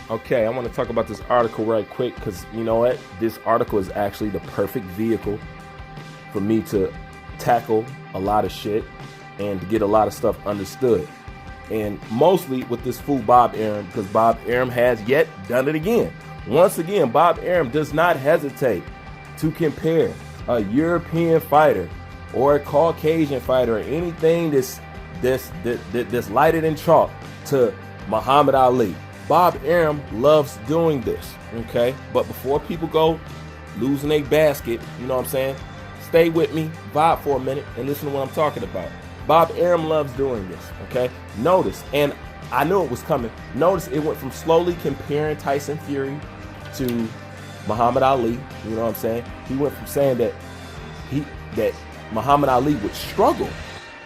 Okay, I want to talk about this article right quick because you know what? This article is actually the perfect vehicle for me to tackle a lot of shit and to get a lot of stuff understood. And mostly with this fool Bob Arum, because Bob Arum has yet done it again. Once again, Bob Arum does not hesitate to compare a European fighter or a Caucasian fighter or anything that's lighted in chalk to Muhammad Ali. Bob Arum loves doing this, okay? But before people go losing a basket, you know what I'm saying? Stay with me, vibe for a minute, and listen to what I'm talking about. Bob Arum loves doing this, okay? Notice, and I knew it was coming. Notice it went from slowly comparing Tyson Fury to Muhammad Ali, you know what I'm saying? He went from saying that Muhammad Ali would struggle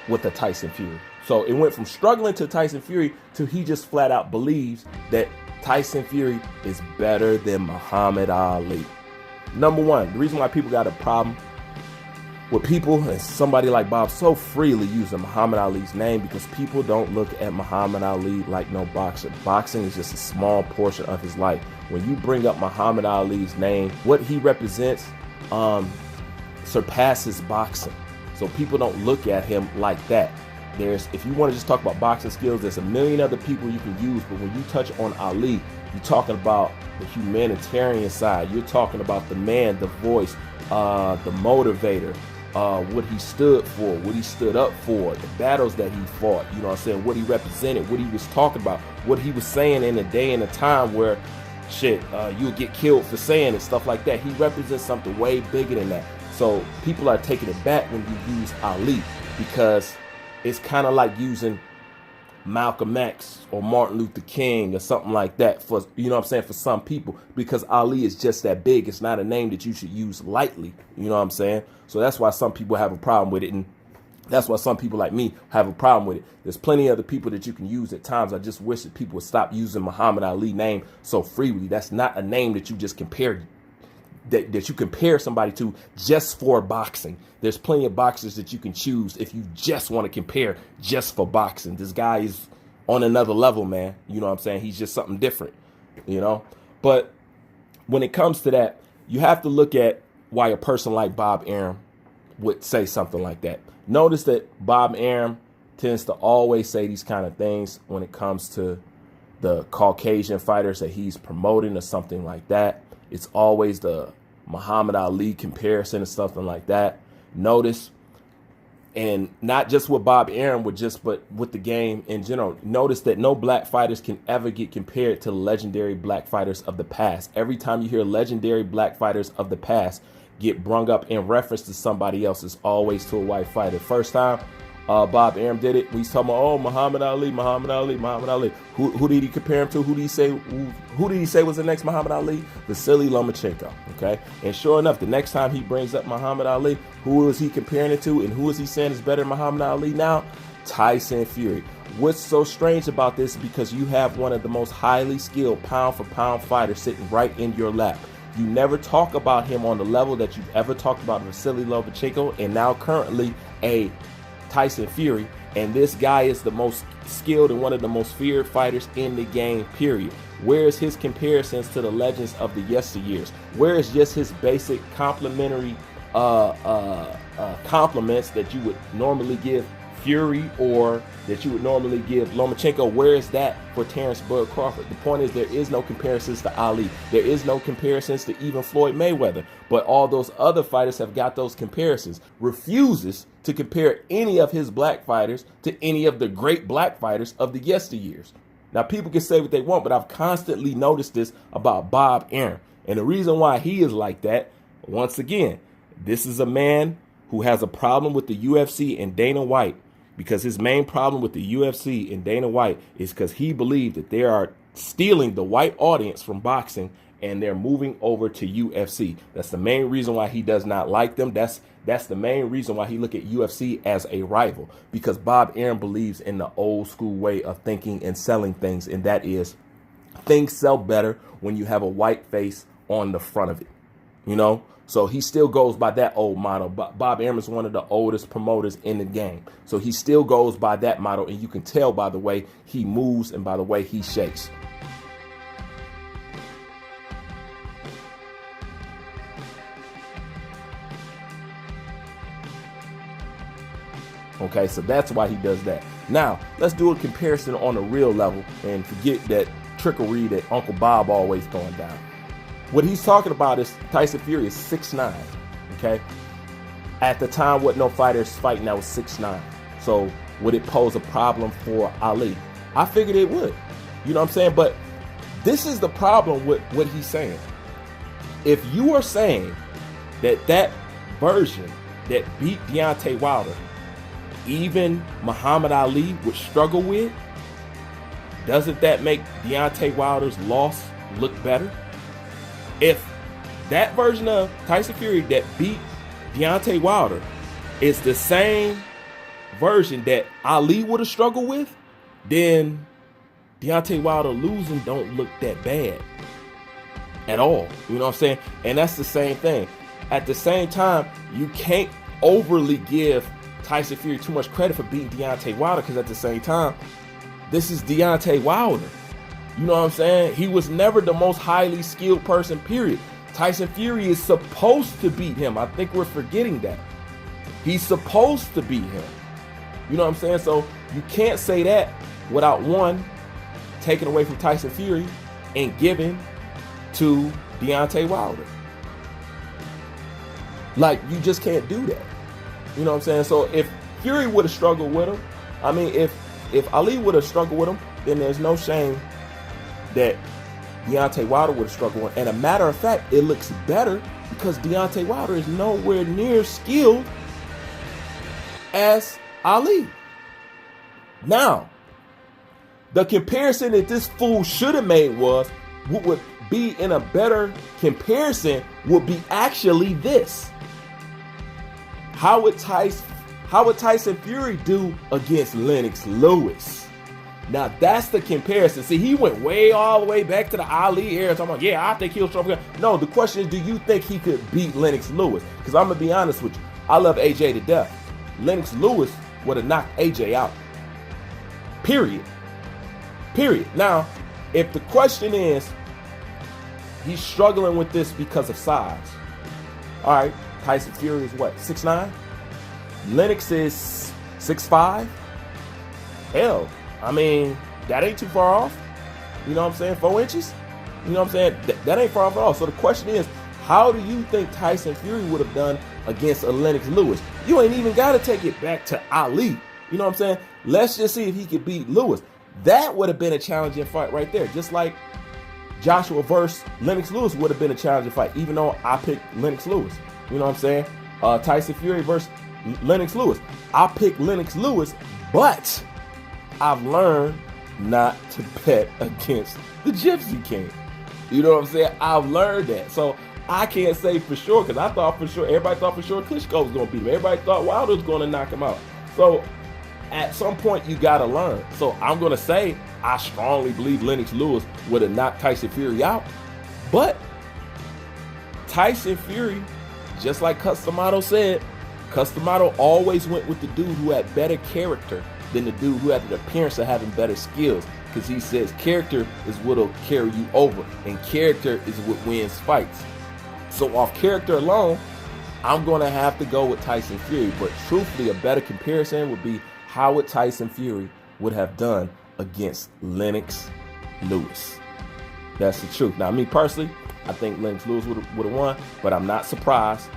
with the Tyson Fury. So it went from struggling to Tyson Fury to he just flat out believes that Tyson Fury is better than Muhammad Ali. Number one, the reason why people got a problem with people and somebody like Bob so freely using Muhammad Ali's name because people don't look at Muhammad Ali like no boxer. Boxing is just a small portion of his life. When you bring up Muhammad Ali's name, what he represents surpasses boxing. So people don't look at him like that. If you want to just talk about boxing skills, there's a million other people you can use, but when you touch on Ali, you're talking about the humanitarian side. You're talking about the man, the voice, the motivator, what he stood for, what he stood up for, the battles that he fought, you know what I'm saying, what he represented, what he was talking about, what he was saying in a day and a time where you would get killed for saying it, stuff like that. He represents something way bigger than that. So people are taking it back when you use Ali because it's kind of like using Malcolm X or Martin Luther King or something like that for, you know what I'm saying, for some people, because Ali is just that big. It's not a name that you should use lightly. You know what I'm saying? So that's why some people have a problem with it. And that's why some people like me have a problem with it. There's plenty of other people that you can use at times. I just wish that people would stop using Muhammad Ali name so freely. That's not a name that you just compare that you compare somebody to just for boxing. There's plenty of boxers that you can choose if you just want to compare just for boxing. This guy is on another level, man. You know what I'm saying? He's just something different, you know? But when it comes to that, you have to look at why a person like Bob Arum would say something like that. Notice that Bob Arum tends to always say these kind of things when it comes to the Caucasian fighters that he's promoting or something like that. It's always the Muhammad Ali comparison or something like that. Notice, and not just with Bob Arum, but with the game in general. Notice that no black fighters can ever get compared to legendary black fighters of the past. Every time you hear legendary black fighters of the past get brung up in reference to somebody else, it's always to a white fighter. First time Bob Arum did it, we talking about, oh, Muhammad Ali. Who did he compare him to? Who did he say was the next Muhammad Ali? Vasily Lomachenko. Okay, and sure enough, the next time he brings up Muhammad Ali, who is he comparing it to, and who is he saying is better than Muhammad Ali now? Tyson Fury. What's so strange about this is because you have one of the most highly skilled pound for pound fighters sitting right in your lap. You never talk about him on the level that you've ever talked about Vasily Lomachenko, and now currently a Tyson Fury, and this guy is the most skilled and one of the most feared fighters in the game, period. Where is his comparisons to the legends of the yesteryears? Where is just his basic complimentary compliments that you would normally give Fury or that you would normally give Lomachenko? Where is that for Terrence Bud Crawford? The point is there is no comparisons to Ali. There is no comparisons to even Floyd Mayweather. But all those other fighters have got those comparisons. Refuses to compare any of his black fighters to any of the great black fighters of the yesteryears. Now, people can say what they want, but I've constantly noticed this about Bob Arum. And the reason why he is like that, once again, this is a man who has a problem with the UFC and Dana White, because his main problem with the UFC and Dana White is because he believed that they are stealing the white audience from boxing and they're moving over to UFC. That's the main reason why he does not like them. That's the main reason why he look at UFC as a rival, because Bob Arum believes in the old school way of thinking and selling things, and that is things sell better when you have a white face on the front of it, you know? So he still goes by that old motto. Bob Arum is one of the oldest promoters in the game. So he still goes by that motto, and you can tell by the way he moves and by the way he shakes. Okay, so that's why he does that. Now, let's do a comparison on a real level and forget that trickery that Uncle Bob always throwing down. What he's talking about is Tyson Fury is 6'9", okay? At the time, what no fighters fighting that was 6'9". So would it pose a problem for Ali? I figured it would. You know what I'm saying? But this is the problem with what he's saying. If you are saying that version that beat Deontay Wilder, even Muhammad Ali would struggle with, doesn't that make Deontay Wilder's loss look better? If that version of Tyson Fury that beat Deontay Wilder is the same version that Ali would have struggled with, then Deontay Wilder losing don't look that bad at all. You know what I'm saying? And that's the same thing. At the same time, you can't overly give Tyson Fury too much credit for beating Deontay Wilder, because at the same time, this is Deontay Wilder. You know what I'm saying? He was never the most highly skilled person, period. Tyson Fury is supposed to beat him. I think we're forgetting that. He's supposed to beat him. You know what I'm saying? So you can't say that without, one, taking away from Tyson Fury and giving to Deontay Wilder. Like, you just can't do that. You know what I'm saying? So if Fury would have struggled with him, I mean, if Ali would have struggled with him, then there's no shame that Deontay Wilder would have struggled with him. And a matter of fact, it looks better because Deontay Wilder is nowhere near skilled as Ali. Now, the comparison that this fool should have made was, what would be in a better comparison would be actually this. How would Tyson Fury do against Lennox Lewis? Now that's the comparison. See, he went all the way back to the Ali era, talking about, yeah, I think he'll struggle. No, the question is, do you think he could beat Lennox Lewis? Because I'm gonna be honest with you, I love AJ to death. Lennox Lewis would have knocked AJ out. Period. Now, if the question is, he's struggling with this because of size. All right, Tyson Fury is what, 6'9"? Lennox is 6'5". Hell, I mean, that ain't too far off. You know what I'm saying? 4 inches? You know what I'm saying? That ain't far off at all. So the question is, how do you think Tyson Fury would have done against a Lennox Lewis? You ain't even got to take it back to Ali. You know what I'm saying? Let's just see if he could beat Lewis. That would have been a challenging fight right there. Just like Joshua versus Lennox Lewis would have been a challenging fight, even though I picked Lennox Lewis. You know what I'm saying? Tyson Fury versus Lennox Lewis. I picked Lennox Lewis, but I've learned not to bet against the Gypsy King. You know what I'm saying? I've learned that. So I can't say for sure, because I thought for sure, everybody thought for sure Klitschko was going to beat him. Everybody thought Wilder was going to knock him out. So at some point, you got to learn. So I'm going to say I strongly believe Lennox Lewis would have knocked Tyson Fury out. But Tyson Fury, just like Customato said, Customato always went with the dude who had better character than the dude who had the appearance of having better skills. Because he says character is what will carry you over, and character is what wins fights. So off character alone, I'm going to have to go with Tyson Fury. But truthfully, a better comparison would be how would Tyson Fury would have done against Lennox Lewis. That's the truth. Now, me personally, I think Lennox Lewis would have won, but I'm not surprised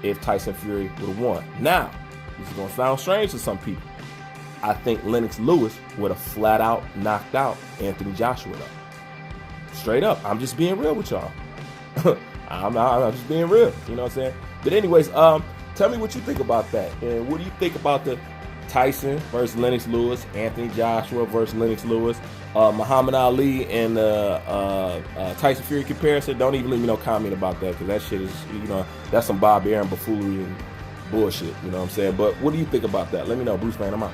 if Tyson Fury would have won. Now, this is going to sound strange to some people. I think Lennox Lewis would have flat out knocked out Anthony Joshua though. Straight up. I'm just being real with y'all. I'm just being real. You know what I'm saying? But anyways, tell me what you think about that. And what do you think about the Tyson versus Lennox Lewis, Anthony Joshua versus Lennox Lewis, Muhammad Ali and Tyson Fury comparison? Don't even leave me no comment about that, because that shit is, you know, that's some Bob Arum buffoonery and bullshit. You know what I'm saying? But what do you think about that? Let me know. Bruce, man, I'm out.